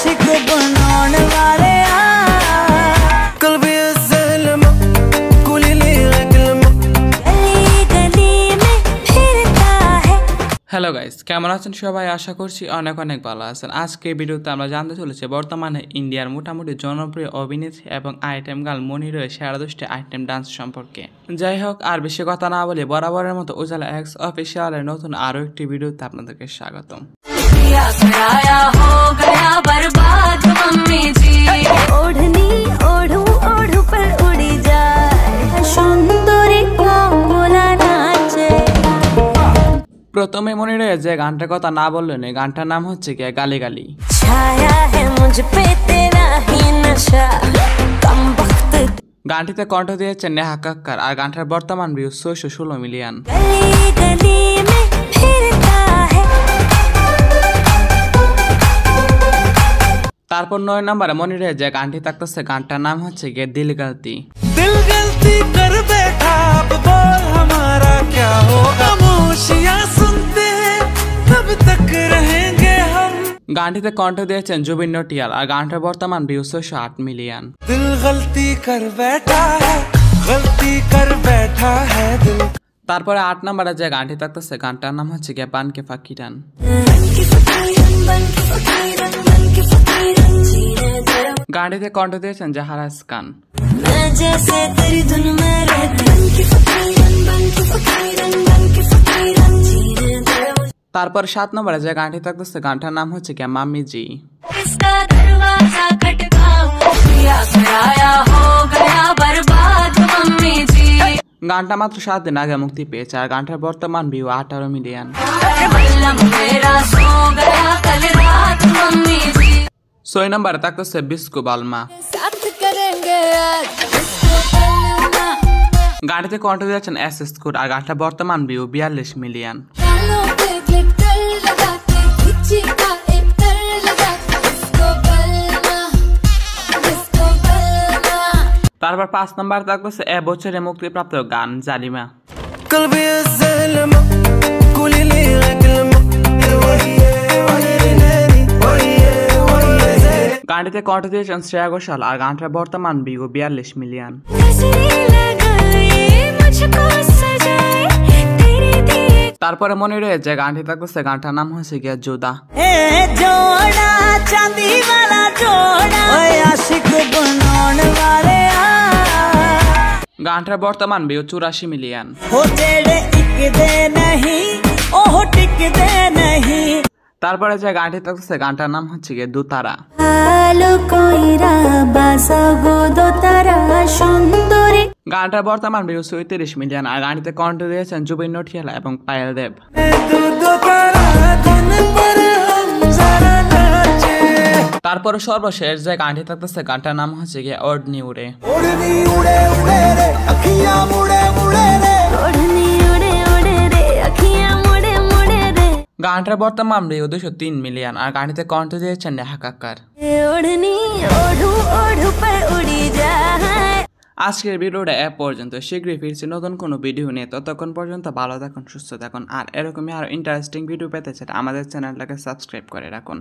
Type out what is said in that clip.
आशिक बनाने वाले hello guys, কেমন আছেন সবাই? আশা করছি অনেক অনেক ভালো আছেন। আজকে ভিডিওতে আমরা জানতে চলেছি বর্তমানে ইন্ডিয়ার মোটামুটি জনপ্রিয় অভিনেত্রী এবং আইটেম গার্ল মনি রয়ের সেরা 10টি আইটেম ডান্স সম্পর্কে। যাই হোক, আর বেশি কথা না বলে বরাবরের মতো উজালা এক্স অফিসিয়ালের নতুন আরও একটি ভিডিওতে আপনাদেরকে স্বাগতম। প্রথমে মনে রয়ে যে গানটার কথা না বললেন, এই গানটার নাম হচ্ছে কি গালি গালি। গানটিতে কণ্ঠ দিয়েছেন নেহা কক্কর, আর গানটার বর্তমান ভিউ 616 মিলিয়ন। তারপর 9 নম্বরে মনে রয়ে যে গানটি থাকতেছে, গানটার নাম হচ্ছে গিয়ে দিল গলতি। दिल गलती कर बैठा अब बोल हमारा क्या होगा, खामोशियां सुनते हैं कब तक रहेंगे हम। গানটিতে কণ্ঠ দিয়েছেন জুবিন নটিয়াল, আর গানটার বর্তমান ভিউ 608 মিলিয়ন। दिल गलती कर बैठा है, गलती कर बैठा है दिल। তারপরে 8 নম্বরে যে গানটি থাকতেছে, গানটার নাম হচ্ছে গিয়ে বান কে ফাকিরান। গানটিতে কণ্ঠ দিয়েছেন জাহারাজ খান। তারপর 7 নম্বরে যে গানটি থাকতেছে, গানটার নাম হচ্ছে গিয়ে মাম্মি জি। গানটা মাত্র 7 দিন আগে মুক্তি পেয়েছে, আর গানটার বর্তমান ভিউ 18 মিলিয়ন। 6 নম্বরে থাকতেছে বিস্কু বালমা। গানটিতে কণ্ঠ দিয়েছেন এস স্কুট, আর গানটার বর্তমান ভিউ 42 মিলিয়ন। তারপর 5 নম্বর থাকতেছে এ বছরে মুক্তিপ্রাপ্ত গান জালিমা। গানটিতে কণ্ঠ দিয়েছেন শ্রেয়া ঘোষাল, আর গানটার বর্তমান ভিউ 42 মিলিয়ন। তারপরে মনে রয়ে যে গানটি থাকতেছে, গানটার নাম হচ্ছে গিয়া জোদা। গানটার বর্তমান ভিউ 84 মিলিয়ন। তারপরে যে গানটি থাকতেছে, গানটার নাম হচ্ছে গিয়ে দুতারা। গানটার বর্তমান ভিউ 37 মিলিয়ন, আর গানটিতে কণ্ঠ দিয়েছেন জুবিন নটিয়াল এবং পায়েল দেব। তারপরে সর্বশেষ যে গানটি থাকতেছে, গানটার নাম হচ্ছে গিয়ে ওড়নি উড়ে। গানটার বর্তমান ভিউ 203 মিলিয়ন, আর গানটিতে কণ্ঠ দিয়েছেন নেহা কক্কর। আজকের ভিডিওটা এ পর্যন্ত। শীঘ্রই ফিরছি নতুন কোনো ভিডিও নিয়ে। ততক্ষণ পর্যন্ত ভালো থাকুন, সুস্থ থাকুন, আর এরকমই আরো ইন্টারেস্টিং ভিডিও পেতে চাইলে আমাদের চ্যানেলটাকে সাবস্ক্রাইব করে রাখুন।